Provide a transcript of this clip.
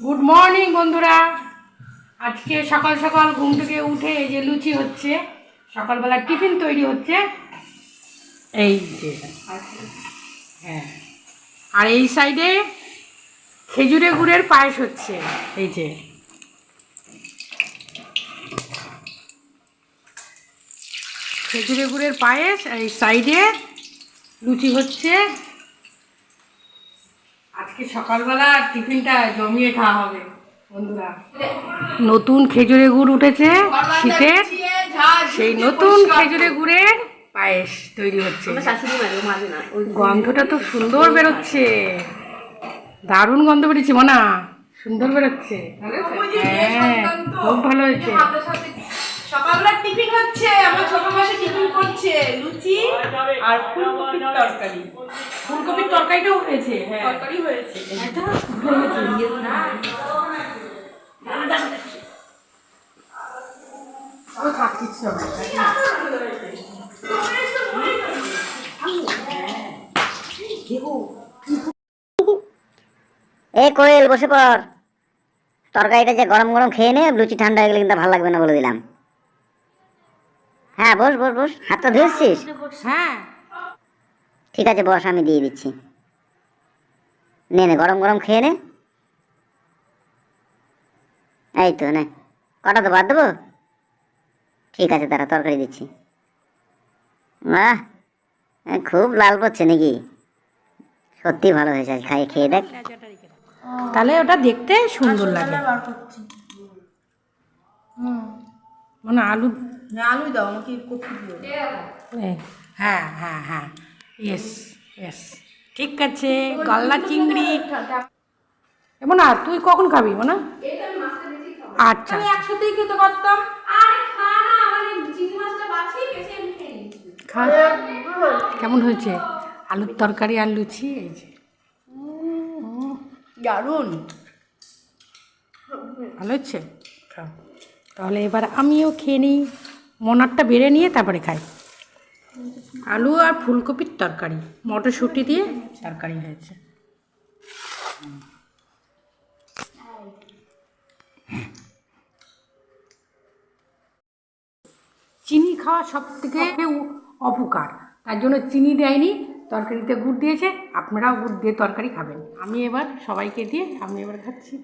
Good morning বন্ধুরা। আজকে সকাল সকাল ঘুম থেকে উঠে এই যে লুচি হচ্ছে, সকালবেলা টিফিন তৈরি হচ্ছে। এই যে হ্যাঁ, আর এই সাইডে খেজুরে গুড়ের পায়েস হচ্ছে। এই যে খেজুরে গুড়ের পায়েস, এই সাইডে লুচি হচ্ছে। আজকে সকালবেলা টিফিনটা জমিয়ে খাওয়া হবে বন্ধুরা। নতুন খেজুরে গুড় উঠেছে শীতের, সেই নতুন খেজুরে গুড়ের পায়েস তৈরি হচ্ছে। গন্ধটা তো সুন্দর বেরোচ্ছে, দারুণ গন্ধ বেরোচ্ছে মনা, সুন্দর বেরোচ্ছে। হ্যাঁ খুব ভালো হয়েছে। সকালবেলা টিফিন হচ্ছে, আমার ছোট মাসে টিফিন করছে লুচি আর ফুলকপির তরকারি। ফুলকপির তরকারিটাও হয়েছে, হ্যাঁ তরকারি হয়েছে। এ কোয়েল বসে পড়, তরকারিটা যে গরম গরম খেয়ে নে, লুচি ঠান্ডা হয়ে গেলে কিন্তু ভালো লাগবে না বলে দিলাম। হ্যাঁ বস বস বস, হাতটা ধুয়েছিস? হ্যাঁ ঠিক আছে বস, আমি দিয়ে দিচ্ছি। নে নে, গরম গরম খেয়ে নে। এই তো নে, কটা তো বাদ দেবো? ঠিক আছে তারা তরকারি দিচ্ছি। বাহ, খুব লাল পড়ছে নাকি? সত্যি ভালো হয়েছে, খাই খেয়ে দেখ। তাহলে ওটা দেখতে সুন্দর লাগে। মানে আলু, আলু দাও আমাকে, কপি দিও। হ্যাঁ হ্যাঁ হ্যাঁ, ইয়েস ইয়েস, ঠিক আছে। গলদা চিংড়ি এমন। আর তুই কখন খাবি মনা? আচ্ছা একসাথেই খেতে পারতাম। খা। কেমন হয়েছে আলুর তরকারি আর লুচি? এই যে দারুণ ভালো হচ্ছে, খাও। তাহলে এবার আমিও খেয়ে নিই, মনারটা বেড়ে নিয়ে তারপরে খাই। আলু আর ফুলকপির তরকারি, মটরশুঁটি দিয়ে তরকারি হয়েছে। চিনি খাওয়া সব থেকে অপকার, তার জন্য চিনি দেয়নি, তরকারিতে গুড় দিয়েছে। আপনারাও গুড় দিয়ে তরকারি খাবেন। আমি এবার সবাইকে দিয়ে আমি এবার খাচ্ছি।